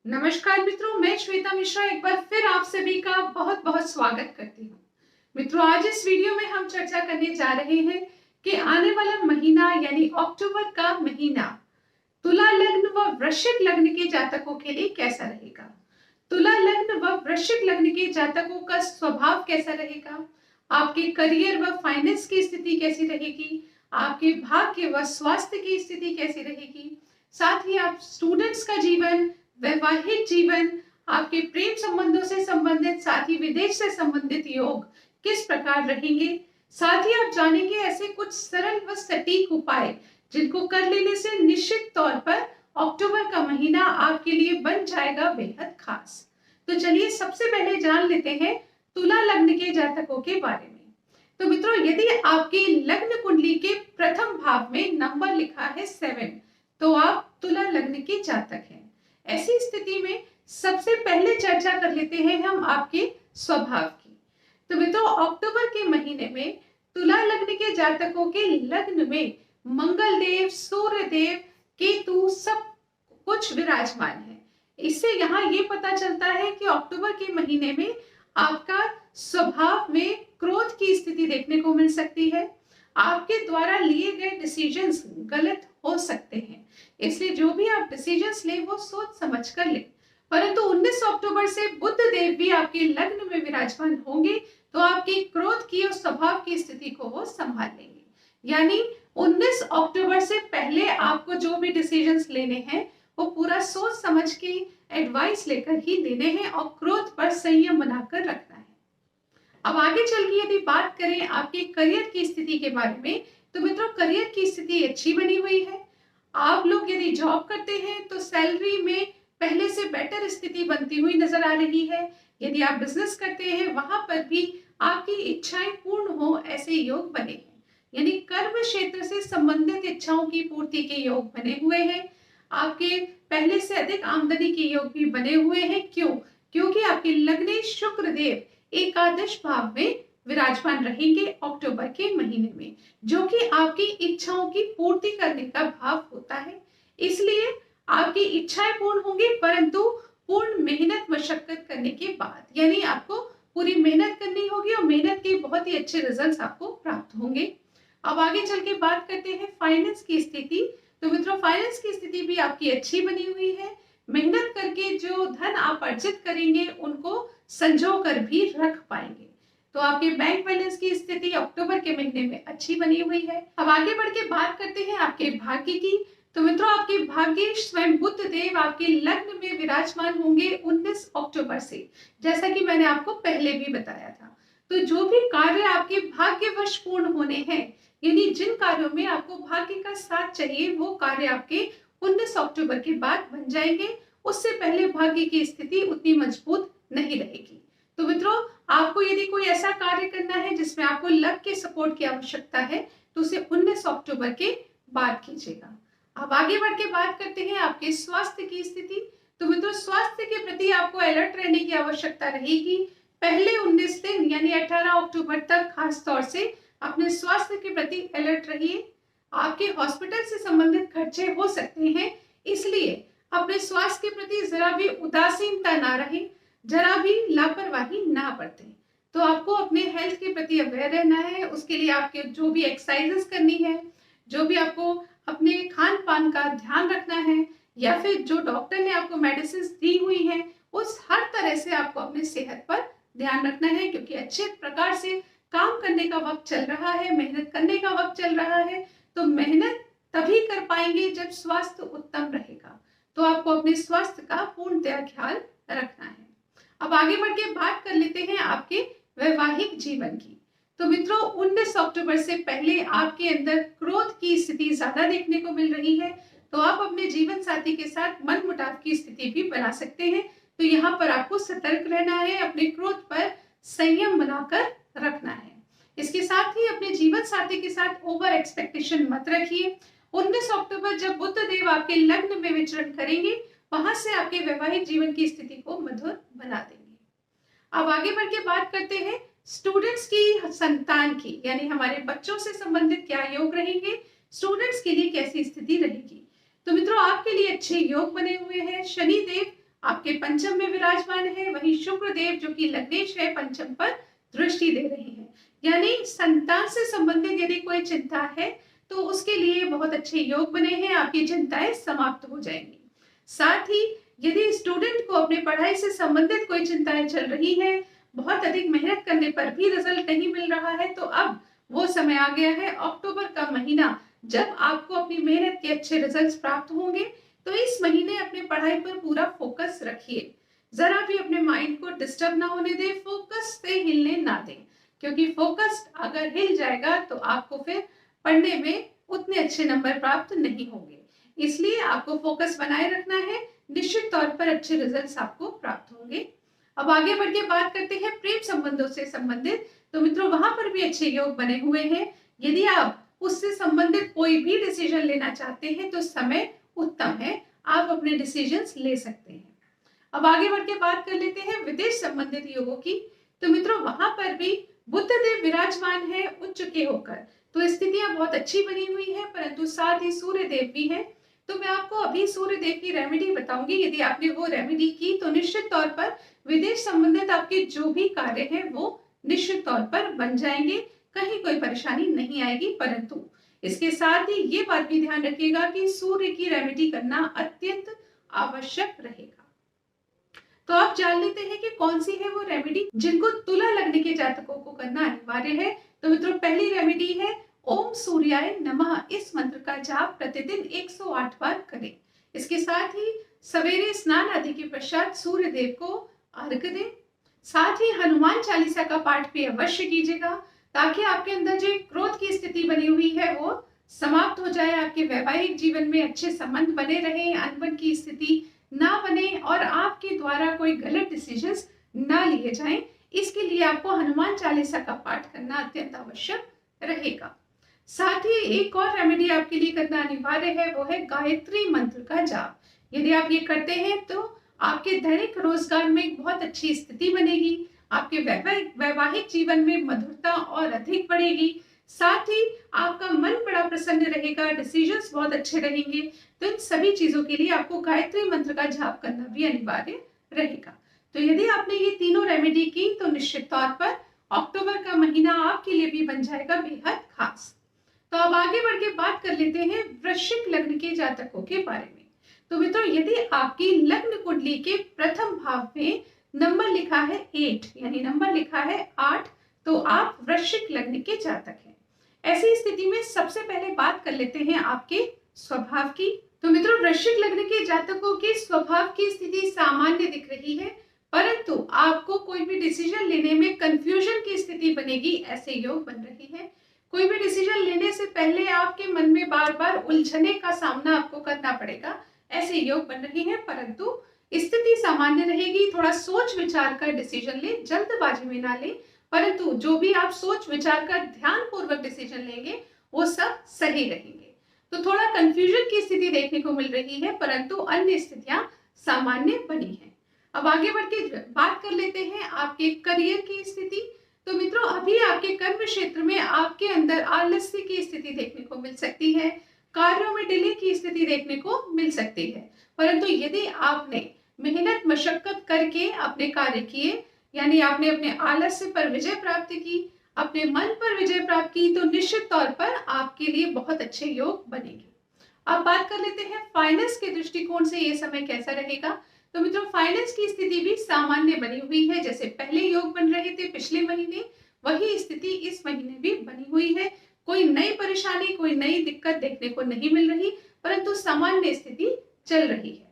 नमस्कार मित्रों, मैं श्वेता मिश्रा एक बार फिर आप सभी का बहुत बहुत स्वागत करती हूँ। मित्रों, आज इस वीडियो में हम चर्चा करने जा रहे हैं कि आने वाला महीना यानी अक्टूबर का महीना तुला लग्न व वृश्चिक लग्न के जातकों के लिए कैसा रहेगा। तुला लग्न व वृश्चिक लग्न के जातकों का स्वभाव कैसा रहेगा, आपके करियर व फाइनेंस की स्थिति कैसी रहेगी, आपके भाग्य व स्वास्थ्य की स्थिति कैसी रहेगी, साथ ही आप स्टूडेंट्स का जीवन, वैवाहिक जीवन, आपके प्रेम संबंधों से संबंधित, साथ ही विदेश से संबंधित योग किस प्रकार रहेंगे। साथ ही आप जानेंगे ऐसे कुछ सरल व सटीक उपाय जिनको कर लेने से निश्चित तौर पर अक्टूबर का महीना आपके लिए बन जाएगा बेहद खास। तो चलिए सबसे पहले जान लेते हैं तुला लग्न के जातकों के बारे में। तो मित्रों, यदि आपकी लग्न कुंडली के प्रथम भाव में नंबर लिखा है 7, तो आप तुला लग्न के जातक हैं। ऐसी स्थिति में सबसे पहले चर्चा कर लेते हैं हम आपके स्वभाव की। तो मित्रों, अक्टूबर के महीने में तुला लग्न के जातकों के लग्न में मंगल देव, सूर्य देव, केतु सब कुछ विराजमान है। इससे यहाँ ये पता चलता है कि अक्टूबर के महीने में आपका स्वभाव में क्रोध की स्थिति देखने को मिल सकती है। आपके द्वारा लिए गए डिसीजंस गलत हो सकते हैं, इसलिए जो भी आप डिसीजंस लें वो सोच समझ कर लें। परंतु 19 अक्टूबर से बुध देव भी आपके लग्न में विराजमान होंगे, तो आपकी क्रोध की और स्वभाव की स्थिति को वो संभाल लेंगे। यानी 19 अक्टूबर से पहले आपको जो भी डिसीजंस लेने हैं वो पूरा सोच समझ के एडवाइस लेकर ही लेने हैं और क्रोध पर संयम बनाकर रखना है। अब आगे चल के यदि बात करें आपके करियर की स्थिति के बारे में, तो मित्रों करियर की स्थिति अच्छी बनी हुई है। आप लोग यदि जॉब करते हैं तो सैलरी में पहले से बेटर स्थिति बनती हुई नजर आ रही है। यदि आप बिजनेस करते हैं वहां पर भी आपकी इच्छाएं पूर्ण हो ऐसे योग बने हैं। यानी कर्म क्षेत्र से संबंधित इच्छाओं की पूर्ति के योग बने हुए हैं। आपके पहले से अधिक आमदनी के योग भी बने हुए हैं। क्यों? क्योंकि आपके लग्ने शुक्र देव एकादश भाव में विराजमान रहेंगे अक्टूबर के महीने में, जो कि आपकी इच्छाओं की पूर्ति करने का भाव होता है। इसलिए आपकी इच्छाएं पूर्ण होंगी, परंतु पूर्ण मेहनत मशक्कत करने के बाद। यानी आपको पूरी मेहनत करनी होगी और मेहनत के बहुत ही अच्छे रिजल्ट्स आपको प्राप्त होंगे। अब आगे चल के बात करते हैं फाइनेंस की स्थिति। तो मित्रों, फाइनेंस की स्थिति भी आपकी अच्छी बनी हुई है। मेहनत करके जो धन आप अर्जित करेंगे उनको संजो कर भी रख पाएंगे। तो आपके बैंक बैलेंस की स्थिति अक्टूबर के महीने में अच्छी बनी हुई है। अब आगे बढ़ के बात करते हैं आपके भाग्य की। तो मित्रों, आपके भाग्य स्वयं बुध देव आपके लग्न में विराजमान होंगे 19 अक्टूबर से, जैसा कि मैंने आपको पहले भी बताया था। तो जो भी कार्य आपके भाग्यवश पूर्ण होने हैं, यानी जिन कार्यों में आपको भाग्य का साथ चाहिए, वो कार्य आपके 19 अक्टूबर के बाद बन जाएंगे। उससे पहले भाग्य की स्थिति उतनी मजबूत नहीं रहेगी। तो मित्रों, आपको यदि कोई ऐसा कार्य करना है जिसमें आपको लक के सपोर्ट की आवश्यकता है, तो उसे 19 अक्टूबर के बाद कीजिएगा। अब आगे बढ़ के बात करते हैं आपके स्वास्थ्य की स्थिति। तो मित्रों, स्वास्थ्य के प्रति आपको अलर्ट रहने की आवश्यकता रहेगी। पहले 19 दिन यानी 18 अक्टूबर तक खास तौर से अपने स्वास्थ्य के प्रति अलर्ट रहिए। आपके हॉस्पिटल से संबंधित खर्चे हो सकते हैं, इसलिए अपने स्वास्थ्य के प्रति जरा भी उदासीनता ना रहे, जरा भी लापरवाही ना बरतें। तो आपको अपने हेल्थ के प्रति अवेयर रहना है। उसके लिए आपके जो भी एक्सरसाइजेस करनी है, जो भी आपको अपने खान पान का ध्यान रखना है, या फिर जो डॉक्टर ने आपको मेडिसिन दी हुई है, उस हर तरह से आपको अपनी सेहत पर ध्यान रखना है। क्योंकि अच्छे प्रकार से काम करने का वक्त चल रहा है, मेहनत करने का वक्त चल रहा है। तो मेहनत तभी कर पाएंगे जब स्वास्थ्य उत्तम रहेगा। तो आपको अपने स्वास्थ्य का पूर्णतया ख्याल रखना है। अब आगे बढ़ के बात कर लेते हैं आपके वैवाहिक जीवन की। तो मित्रों, 19 अक्टूबर से पहले आपके अंदर क्रोध की स्थिति ज्यादा देखने को मिल रही है। तो आप अपने जीवन साथी के साथ मनमुटाव की स्थिति भी बना सकते हैं। तो यहाँ पर आपको सतर्क रहना है, अपने क्रोध पर संयम बनाकर रखना है। इसके साथ ही अपने जीवन साथी के साथ ओवर एक्सपेक्टेशन मत रखिए। 19 अक्टूबर जब बुध देव आपके लग्न में विचरण करेंगे, वहां से आपके वैवाहिक जीवन की स्थिति को मधुर बना देंगे। अब आगे बढ़ के बात करते हैं स्टूडेंट्स की, संतान की, यानी हमारे बच्चों से संबंधित क्या योग रहेंगे, स्टूडेंट्स के लिए कैसी स्थिति रहेगी। तो मित्रों, आपके लिए अच्छे योग बने हुए हैं। शनि देव आपके पंचम में विराजमान है, वहीं शुक्र देव जो कि लग्नेश है पंचम पर दृष्टि दे रहे हैं। यानी संतान से संबंधित यदि कोई चिंता है तो उसके लिए बहुत अच्छे योग बने हैं, आपकी चिंताएं समाप्त हो जाएंगी। साथ ही यदि स्टूडेंट को अपनी पढ़ाई से संबंधित कोई चिंताएं चल रही हैं, बहुत अधिक मेहनत करने पर भी रिजल्ट नहीं मिल रहा है, तो अब वो समय आ गया है, अक्टूबर का महीना, जब आपको अपनी मेहनत के अच्छे रिजल्ट्स प्राप्त होंगे। तो इस महीने अपने पढ़ाई पर पूरा फोकस रखिए, जरा भी अपने माइंड को डिस्टर्ब ना होने दें, फोकस से हिलने ना दें, क्योंकि फोकस अगर हिल जाएगा तो आपको फिर पढ़ने में उतने अच्छे नंबर प्राप्त नहीं होंगे। इसलिए आपको फोकस बनाए रखना है, निश्चित तौर पर अच्छे रिजल्ट्स आपको प्राप्त होंगे। अब आगे बढ़ के बात करते हैं प्रेम संबंधों से संबंधित। तो मित्रों वहां पर भी अच्छे योग बने हुए हैं। यदि आप उससे संबंधित कोई भी डिसीजन लेना चाहते हैं तो समय उत्तम है, आप अपने डिसीजंस ले सकते हैं। अब आगे बढ़ के बात कर लेते हैं विदेश संबंधित योगों की। तो मित्रों वहां पर भी बुध देव विराजमान है उच्च के होकर, तो स्थितियां बहुत अच्छी बनी हुई है, परंतु साथ ही सूर्य देव भी है। तो मैं आपको अभी सूर्य देव की रेमेडी बताऊंगी, यदि आपने वो रेमेडी की तो निश्चित तौर पर विदेश संबंधित आपके जो भी कार्य हैं वो निश्चित तौर पर बन जाएंगे, कहीं कोई परेशानी नहीं आएगी। परंतु इसके साथ ही ये बात भी ध्यान रखिएगा कि सूर्य की रेमेडी करना अत्यंत आवश्यक रहेगा। तो आप जान लेते हैं कि कौन सी है वो रेमेडी जिनको तुला लग्न के जातकों को करना अनिवार्य है। तो मित्रों पहली रेमेडी है ओम सूर्याय नमः, इस मंत्र का जाप प्रतिदिन 108 बार करें। इसके साथ ही सवेरे स्नान आदि के पश्चात सूर्य देव को अर्घ्य दें। साथ ही हनुमान चालीसा का पाठ भी अवश्य कीजिएगा, ताकि आपके अंदर जो क्रोध की स्थिति बनी हुई है वो समाप्त हो जाए, आपके वैवाहिक जीवन में अच्छे संबंध बने रहे, अनबन की स्थिति ना बने और आपके द्वारा कोई गलत डिसीजंस ना लिए जाएं। इसके लिए आपको हनुमान चालीसा का पाठ करना अत्यंत आवश्यक रहेगा। साथ ही एक और रेमेडी आपके लिए करना अनिवार्य है, वो है गायत्री मंत्र का जाप। यदि आप ये करते हैं तो आपके दैनिक रोजगार में बहुत अच्छी स्थिति बनेगी, आपके वैवाहिक जीवन में मधुरता और अधिक बढ़ेगी, साथ ही आपका मन बड़ा प्रसन्न रहेगा, डिसीजंस बहुत अच्छे रहेंगे। तो इन सभी चीजों के लिए आपको गायत्री मंत्र का जाप करना भी अनिवार्य रहेगा। तो यदि आपने ये तीनों रेमेडी की तो निश्चित तौर पर अक्टूबर का महीना आपके लिए भी बन जाएगा बेहद खास। तो अब आगे बढ़ के बात कर लेते हैं वृश्चिक लग्न के जातकों के बारे में। तो मित्रों यदि आपकी लग्न कुंडली के प्रथम भाव में नंबर लिखा है 8, यानी नंबर लिखा है 8, तो आप वृश्चिक लग्न के जातक हैं। ऐसी स्थिति में सबसे पहले बात कर लेते हैं आपके स्वभाव की। तो मित्रों वृश्चिक लग्न के जातकों के स्वभाव की स्थिति सामान्य दिख रही है, परंतु आपको कोई भी डिसीजन लेने में कंफ्यूजन की स्थिति बनेगी, ऐसे योग बन रहे हैं। कोई भी डिसीजन लेने से पहले आपके मन में बार बार उलझने का सामना आपको करना पड़ेगा, ऐसे योग बन रहे हैं। परंतु स्थिति सामान्य रहेगी, थोड़ा सोच विचार कर डिसीजन ले, जल्दबाजी में ना ले, परंतु जो भी आप सोच विचार कर ध्यान पूर्वक डिसीजन लेंगे वो सब सही रहेंगे। तो थोड़ा कंफ्यूजन की स्थिति देखने को मिल रही है, परंतु अन्य स्थितियां सामान्य बनी है। अब आगे बढ़ के बात कर लेते हैं आपके करियर की स्थिति। तो मित्रों अभी आपके कर्म क्षेत्र में आपके अंदर आलस्य की स्थिति देखने को मिल सकती है, कार्यों में डिले की स्थिति देखने को मिल सकती है। परंतु यदि आपने मेहनत मशक्कत करके अपने कार्य किए, यानी आपने अपने आलस्य पर विजय प्राप्त की, अपने मन पर विजय प्राप्त की, तो निश्चित तौर पर आपके लिए बहुत अच्छे योग बनेंगे। अब बात कर लेते हैं फाइनेंस के दृष्टिकोण से ये समय कैसा रहेगा। तो मित्रों फाइनेंस की स्थिति भी सामान्य बनी हुई है, जैसे पहले योग बन रहे थे पिछले महीने, वही स्थिति इस महीने भी बनी हुई है। कोई नई परेशानी, कोई नई दिक्कत देखने को नहीं मिल रही, परंतु सामान्य स्थिति चल रही है।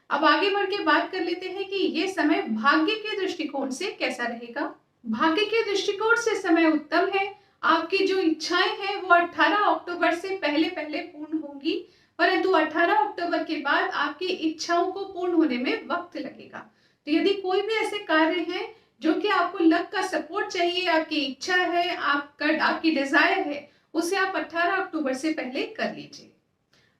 अब आगे बढ़ के बात कर लेते हैं कि ये समय भाग्य के दृष्टिकोण से कैसा रहेगा। भाग्य के दृष्टिकोण से समय उत्तम है। आपकी जो इच्छाएं हैं वो 18 अक्टूबर से पहले पहले पूर्ण होंगी, परंतु 18 अक्टूबर के बाद आपकी इच्छाओं को पूर्ण होने में वक्त लगेगा। तो यदि कोई भी ऐसे कार्य हैं जो कि आपको लक का सपोर्ट चाहिए, आपकी इच्छा है, आपकी डिजायर है, उसे आप 18 अक्टूबर से पहले कर लीजिए।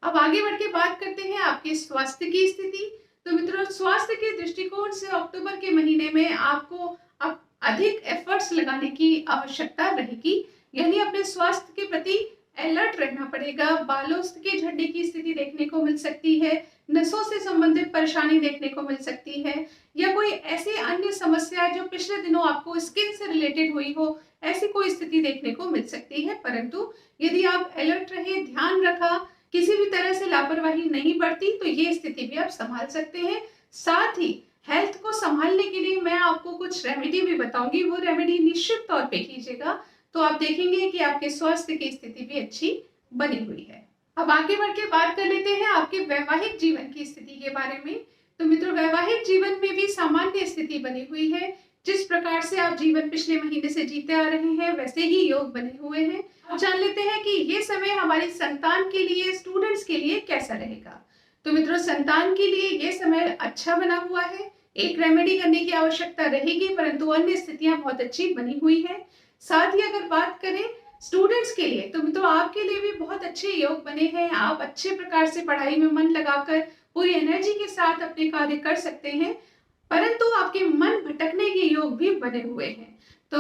अब आगे बढ़ के बात करते हैं आपके स्वास्थ्य की स्थिति। तो मित्रों स्वास्थ्य के दृष्टिकोण से अक्टूबर के महीने में आपको अब अधिक एफर्ट्स लगाने की आवश्यकता रहेगी, यानी अपने स्वास्थ्य के प्रति अलर्ट रहना पड़ेगा। बालों के झड़ने की स्थिति देखने को मिल सकती है, नसों से संबंधित परेशानी देखने को मिल सकती है, या कोई ऐसी अन्य समस्या जो पिछले दिनों आपको स्किन से रिलेटेड हुई हो, ऐसी कोई स्थिति देखने को मिल सकती है। परंतु यदि आप अलर्ट रहे, ध्यान रखा, किसी भी तरह से लापरवाही नहीं बरती, तो ये स्थिति भी आप संभाल सकते हैं। साथ ही हेल्थ को संभालने के लिए मैं आपको कुछ रेमेडी भी बताऊंगी, वो रेमेडी निश्चित तौर पे कीजिएगा, तो आप देखेंगे कि आपके स्वास्थ्य की स्थिति भी अच्छी बनी हुई है। अब आगे बढ़ के बात कर लेते हैं आपके वैवाहिक जीवन की स्थिति के बारे में। तो मित्रों, वैवाहिक जीवन में भी सामान्य स्थिति बनी हुई है। जिस प्रकार से आप जीवन पिछले महीने से जीते आ रहे हैं, वैसे ही योग बने हुए हैं। अब जान लेते हैं कि ये समय हमारी संतान के लिए, स्टूडेंट्स के लिए कैसा रहेगा। तो मित्रों, संतान के लिए ये समय अच्छा बना हुआ है। एक रेमेडी करने की आवश्यकता रहेगी, परंतु अन्य स्थितियां बहुत अच्छी बनी हुई है। साथ ही अगर बात करें स्टूडेंट्स के लिए, तो मित्रों आपके लिए भी बहुत अच्छे योग बने हैं। आप अच्छे प्रकार से पढ़ाई में मन लगाकर पूरी एनर्जी के साथ अपने कार्य कर सकते हैं, परंतु आपके मन भटकने के योग भी बने हुए हैं। तो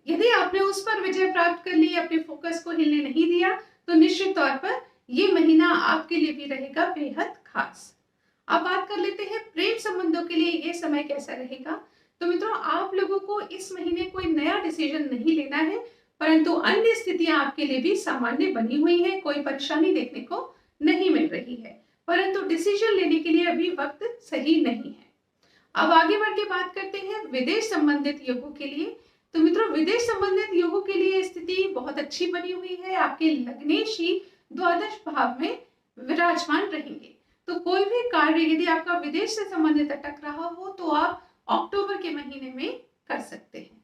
यदि आपने उस पर विजय प्राप्त कर ली, अपने फोकस को हिलने नहीं दिया, तो निश्चित तौर पर ये महीना आपके लिए भी रहेगा बेहद खास। अब बात कर लेते हैं प्रेम संबंधों के लिए ये समय कैसा रहेगा। तो मित्रों, आप लोगों को इस महीने कोई नया डिसीजन नहीं लेना है, परंतु अन्य स्थितियां आपके लिए भी सामान्य बनी हुई हैं। कोई परेशानी देखने को नहीं मिल रही है, परंतु डिसीजन लेने के लिए अभी वक्त सही नहीं है। अब आगे बढ़ के बात करते हैं विदेश संबंधित योगों के लिए। तो मित्रों, विदेश संबंधित योगों के लिए स्थिति बहुत अच्छी बनी हुई है। आपके लग्नेश ही द्वादश भाव में विराजमान रहेंगे, तो कोई भी कार्य यदि आपका विदेश से संबंधित अटक रहा हो, तो आप अक्टूबर के महीने में कर सकते हैं।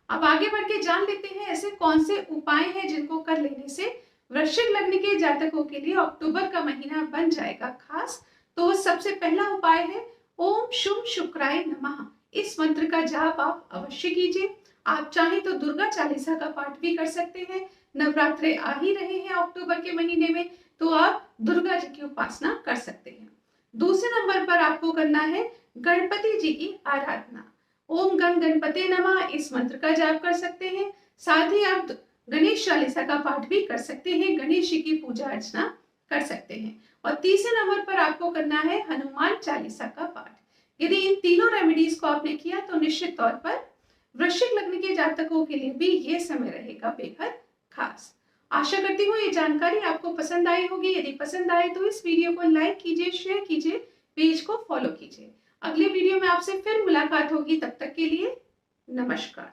अब आगे बढ़ के जान लेते हैं ऐसे कौन से उपाय हैं जिनको कर लेने से वृश्चिक लग्न के जातकों के लिए अक्टूबर का महीना बन जाएगा खास। तो सबसे पहला उपाय है ओम शुभ शुक्राय नमः। इस मंत्र का जाप आप अवश्य कीजिए। आप चाहें तो दुर्गा चालीसा का पाठ भी कर सकते हैं। नवरात्रे आ ही रहे हैं अक्टूबर के महीने में, तो आप दुर्गा जी की उपासना कर सकते हैं। दूसरे नंबर पर आपको करना है गणपति जी की आराधना। ओम गण गणपते नमः, इस मंत्र का जाप कर सकते हैं। साथ ही आप गणेश चालीसा का पाठ भी कर सकते हैं, गणेश जी की पूजा अर्चना कर सकते हैं। और तीसरे नंबर पर आपको करना है हनुमान चालीसा का पाठ। यदि इन तीनों रेमेडीज को आपने किया, तो निश्चित तौर पर वृश्चिक लग्न के जातकों के लिए भी ये समय रहेगा बेहद खास। आशा करती हूँ ये जानकारी आपको पसंद आई होगी। यदि पसंद आए तो इस वीडियो को लाइक कीजिए, शेयर कीजिए, पेज को फॉलो कीजिए। अगले वीडियो में आपसे फिर मुलाकात होगी, तब तक के लिए नमस्कार।